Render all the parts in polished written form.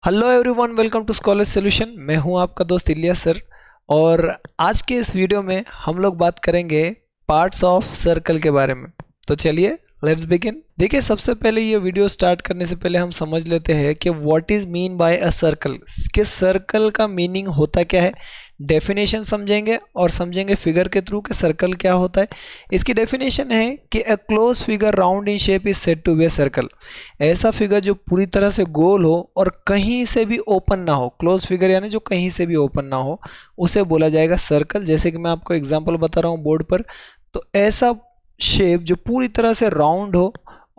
Hello everyone, welcome to scholar solution. मैं हूं आपका दोस्त इलियास सर। और आज के इस वीडियो में हम लोग बात करेंगे पार्ट्स ऑफ सर्कल के बारे में। तो चलिए लेट्स बिगिन। देखिए, सबसे पहले ये वीडियो स्टार्ट करने से पहले हम समझ लेते हैं कि what is mean by a circle, कि सर्कल का मीनिंग होता क्या है। डेफिनेशन समझेंगे और समझेंगे फिगर के थ्रू कि सर्कल क्या होता है। इसकी डेफिनेशन है कि a close figure round in shape is said to be a circle. ऐसा फिगर जो पूरी तरह से गोल हो और कहीं से भी ओपन ना हो, क्लोज फिगर यानी जो कहीं से भी ओपन ना हो, उसे बोला जाएगा सर्कल। जैसे कि मैं आपको एग्जांपल बता रहा हूँ बोर्ड पर। तो ऐसा शेप जो पूरी तरह से राउंड हो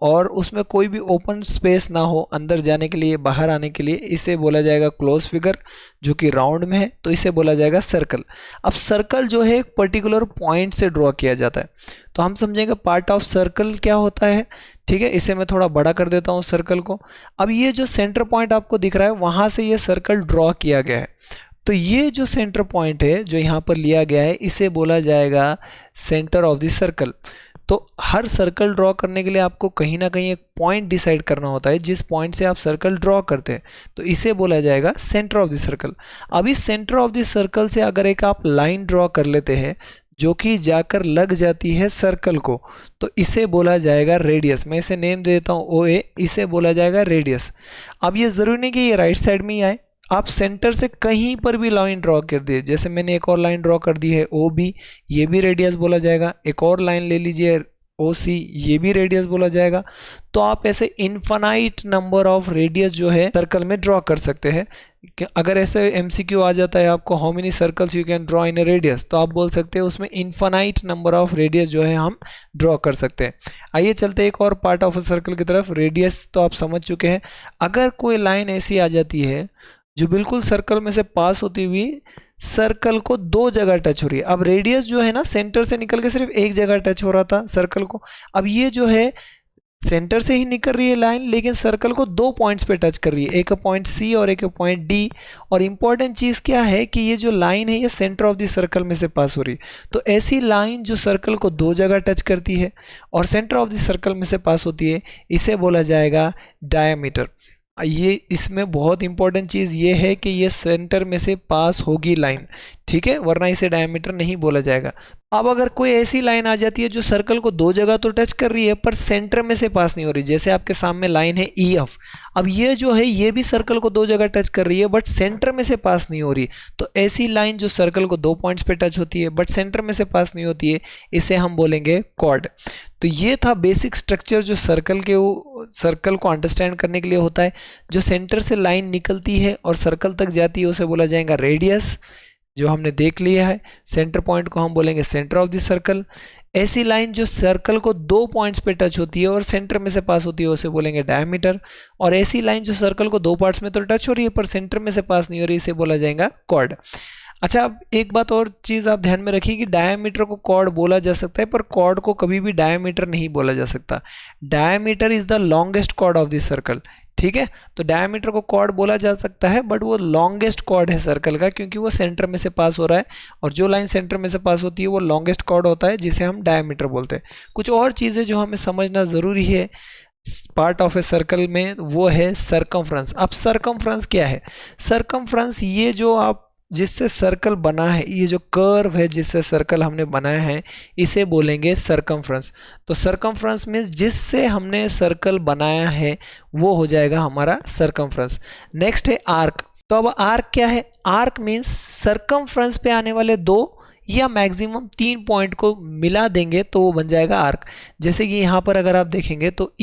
और उसमें कोई भी ओपन स्पेस ना हो अंदर जाने के लिए, बाहर आने के लिए, इसे बोला जाएगा क्लोज फिगर जो कि राउंड में है, तो इसे बोला जाएगा सर्कल। अब सर्कल जो है एक पर्टिकुलर पॉइंट से ड्रॉ किया जाता है। तो हम समझेंगे पार्ट ऑफ सर्कल क्या होता है। ठीक है, इसे मैं थोड़ा बड़ा कर देता हूँ सर्कल को। अब ये जो सेंटर पॉइंट आपको दिख रहा है, वहां से ये सर्कल ड्रॉ किया गया है। तो ये जो सेंटर पॉइंट है जो यहाँ पर लिया गया है, इसे बोला जाएगा सेंटर ऑफ द सर्कल। तो हर सर्कल ड्रॉ करने के लिए आपको कहीं ना कहीं एक पॉइंट डिसाइड करना होता है, जिस पॉइंट से आप सर्कल ड्रॉ करते हैं, तो इसे बोला जाएगा सेंटर ऑफ द सर्कल। अब इस सेंटर ऑफ द सर्कल से अगर एक आप लाइन ड्रॉ कर लेते हैं जो कि जाकर लग जाती है सर्कल को, तो इसे बोला जाएगा रेडियस। मैं इसे नेम दे देता हूँ ओ ए, इसे बोला जाएगा रेडियस। अब ये जरूरी नहीं कि ये राइट साइड में ही आए, आप सेंटर से कहीं पर भी लाइन ड्रॉ कर दिए। जैसे मैंने एक और लाइन ड्रॉ कर दी है ओ बी, ये भी रेडियस बोला जाएगा। एक और लाइन ले लीजिए ओ सी, ये भी रेडियस बोला जाएगा। तो आप ऐसे इनफाइनाइट नंबर ऑफ रेडियस जो है सर्कल में ड्रॉ कर सकते हैं। अगर ऐसे एमसीक्यू आ जाता है आपको, how many circles you can draw in A radius, तो आप बोल सकते हैं उसमें इनफाइनाइट नंबर ऑफ रेडियस जो है हम ड्रॉ कर सकते हैं। आइए चलते हैं एक और पार्ट ऑफ अ सर्कल की तरफ। रेडियस तो आप समझ चुके हैं। अगर कोई लाइन ऐसी आ जाती है जो बिल्कुल सर्कल में से पास होती हुई सर्कल को दो जगह टच हो रही है। अब रेडियस जो है ना, सेंटर से निकल के सिर्फ एक जगह टच हो रहा था सर्कल को। अब ये जो है सेंटर से ही निकल रही है लाइन, लेकिन सर्कल को दो पॉइंट्स पे टच कर रही है, एक पॉइंट सी और एक पॉइंट डी। और इंपॉर्टेंट चीज क्या है कि ये जो लाइन है ये सेंटर ऑफ द सर्कल में से पास हो रही है। तो ऐसी लाइन जो सर्कल को दो जगह टच करती है और सेंटर ऑफ द सर्कल में से पास होती है, इसे बोला जाएगा डायमीटर। ये इसमें बहुत इंपॉर्टेंट चीज़ ये है कि ये सेंटर में से पास होगी लाइन, ठीक है, वरना इसे डायमीटर नहीं बोला जाएगा। अब अगर कोई ऐसी लाइन आ जाती है जो सर्कल को दो जगह तो टच कर रही है पर सेंटर में से पास नहीं हो रही, जैसे आपके सामने लाइन है ई एफ। अब ये जो है ये भी सर्कल को दो जगह टच कर रही है बट सेंटर में से पास नहीं हो रही। तो ऐसी लाइन जो सर्कल को दो पॉइंट्स पे टच होती है बट सेंटर में से पास नहीं होती है, इसे हम बोलेंगे कॉर्ड। तो ये था बेसिक स्ट्रक्चर जो सर्कल को अंडरस्टैंड करने के लिए होता है। जो सेंटर से लाइन निकलती है और सर्कल तक जाती है उसे बोला जाएगा रेडियस, जो हमने देख लिया है। सेंटर पॉइंट को हम बोलेंगे सेंटर ऑफ द सर्कल। ऐसी लाइन जो सर्कल को दो पॉइंट्स पे टच होती है और सेंटर में से पास होती है उसे बोलेंगे डायमीटर। और ऐसी लाइन जो सर्कल को दो पार्ट्स में तो टच हो रही है पर सेंटर में से पास नहीं हो रही, इसे बोला जाएगा कॉर्ड। अच्छा, अब एक बात और चीज आप ध्यान में रखिए कि डायमीटर को कॉर्ड बोला जा सकता है पर कॉर्ड को कभी भी डायमीटर नहीं बोला जा सकता। Diameter is the longest chord of the circle, ठीक है। तो डायमीटर को कॉर्ड बोला जा सकता है बट वो लॉन्गेस्ट कॉर्ड है सर्कल का, क्योंकि वो सेंटर में से पास हो रहा है और जो लाइन सेंटर में से पास होती है वो लॉन्गेस्ट कॉर्ड होता है, जिसे हम डायमीटर बोलते हैं। कुछ और चीज़ें जो हमें समझना ज़रूरी है पार्ट ऑफ ए सर्कल में, वो है सरकमफ्रेंस। अब सरकमफ्रेंस क्या है? सरकमफ्रेंस ये जो आप जिससे सर्कल बना है, ये जो कर्व है जिससे सर्कल हमने बनाया है, इसे बोलेंगे सरकमफ्रेंस। तो सरकमफ्रेंस मीन्स जिससे हमने सर्कल बनाया है वो हो जाएगा हमारा सरकमफ्रेंस। नेक्स्ट है आर्क। तो अब आर्क क्या है? आर्क मीन्स सरकमफ्रेंस पे आने वाले दो या मैक्सिमम तीन पॉइंट को मिला देंगे तो वो बन जाएगा आर्क। जैसे कि यहाँ पर अगर आप देखेंगे तो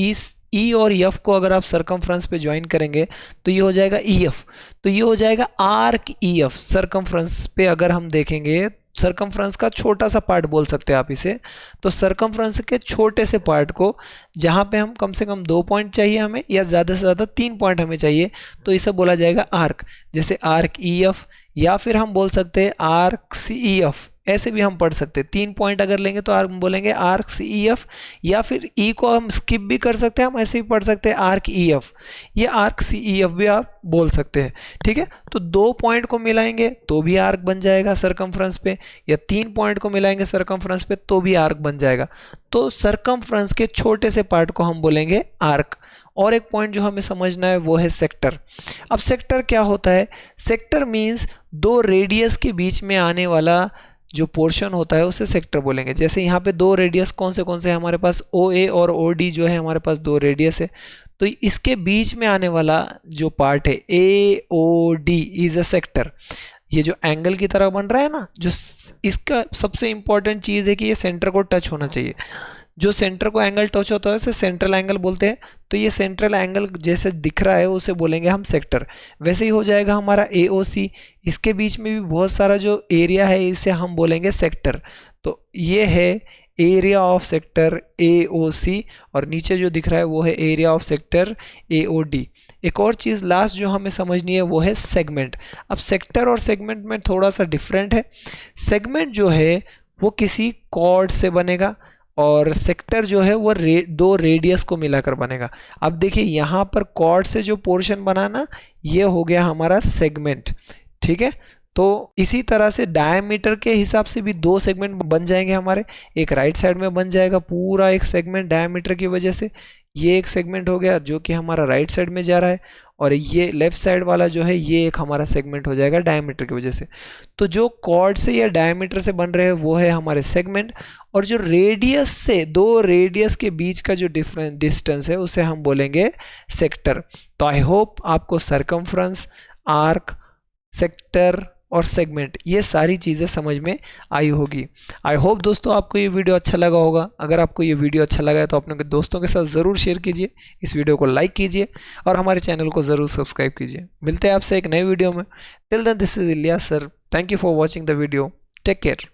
ई और एफ को अगर आप सरकमफ्रेंस पे ज्वाइन करेंगे तो ये हो जाएगा ई एफ। तो ये हो जाएगा आर्क ई एफ। सरकमफ्रेंस पे अगर हम देखेंगे, सरकमफ्रेंस का छोटा सा पार्ट बोल सकते हैं आप इसे। तो सरकमफ्रेंस के छोटे से पार्ट को जहाँ पे हम कम से कम दो पॉइंट चाहिए हमें या ज़्यादा से ज़्यादा तीन पॉइंट हमें चाहिए, तो इसे बोला जाएगा आर्क। जैसे आर्क ई एफ, या फिर हम बोल सकते हैं आर्क सी ई एफ, ऐसे भी हम पढ़ सकते हैं। तीन पॉइंट अगर लेंगे तो हम बोलेंगे आर्क सी ई एफ, या फिर ई को हम स्किप भी कर सकते हैं, हम ऐसे भी पढ़ सकते हैं आर्क ई एफ, ये आर्क सी ई एफ भी आप बोल सकते हैं, ठीक है। तो दो पॉइंट को मिलाएंगे तो भी आर्क बन जाएगा सरकमफ्रेंस पे, या तीन पॉइंट को मिलाएंगे सरकमफ्रेंस पे तो भी आर्क बन जाएगा। तो सरकमफ्रेंस के छोटे से पार्ट को हम बोलेंगे आर्क। और एक पॉइंट जो हमें समझना है वो है सेक्टर। अब सेक्टर क्या होता है? सेक्टर मीन्स दो रेडियस के बीच में आने वाला जो पोर्शन होता है उसे सेक्टर बोलेंगे। जैसे यहाँ पे दो रेडियस कौन से हैं हमारे पास, ओ ए और ओ डी जो है हमारे पास दो रेडियस है, तो इसके बीच में आने वाला जो पार्ट है A O D is a sector. ये जो एंगल की तरह बन रहा है ना, जो इसका सबसे इंपॉर्टेंट चीज़ है कि ये सेंटर को टच होना चाहिए। जो सेंटर को एंगल टच होता है उसे सेंट्रल एंगल बोलते हैं। तो ये सेंट्रल एंगल जैसे दिख रहा है उसे बोलेंगे हम सेक्टर। वैसे ही हो जाएगा हमारा AOC, इसके बीच में भी बहुत सारा जो एरिया है इसे हम बोलेंगे सेक्टर। तो ये है एरिया ऑफ सेक्टर AOC, और नीचे जो दिख रहा है वो है एरिया ऑफ सेक्टर AOD। एक और चीज़ लास्ट जो हमें समझनी है वो है सेगमेंट। अब सेक्टर और सेगमेंट में थोड़ा सा डिफरेंट है। सेगमेंट जो है वो किसी कॉर्ड से बनेगा और सेक्टर जो है वो दो रेडियस को मिलाकर बनेगा। अब देखिए यहाँ पर कॉर्ड से जो पोर्शन बना ना, ये हो गया हमारा सेगमेंट, ठीक है। तो इसी तरह से डायमीटर के हिसाब से भी दो सेगमेंट बन जाएंगे हमारे। एक राइट साइड में बन जाएगा पूरा एक सेगमेंट डायमीटर की वजह से, ये एक सेगमेंट हो गया जो कि हमारा राइट साइड में जा रहा है, और ये लेफ्ट साइड वाला जो है ये एक हमारा सेगमेंट हो जाएगा डायमीटर की वजह से। तो जो कॉर्ड से या डायमीटर से बन रहे हैं वो है हमारे सेगमेंट, और जो रेडियस से दो रेडियस के बीच का जो डिफरेंट डिस्टेंस है उसे हम बोलेंगे सेक्टर। तो आई होप आपको सरकमफ्रेंस, आर्क, सेक्टर और सेगमेंट ये सारी चीज़ें समझ में आई होगी। आई होप दोस्तों आपको ये वीडियो अच्छा लगा होगा। अगर आपको ये वीडियो अच्छा लगा है तो अपने दोस्तों के साथ ज़रूर शेयर कीजिए, इस वीडियो को लाइक कीजिए और हमारे चैनल को ज़रूर सब्सक्राइब कीजिए। मिलते हैं आपसे एक नए वीडियो में। Till then this is Ilyas sir, thank you for watching the video, take care.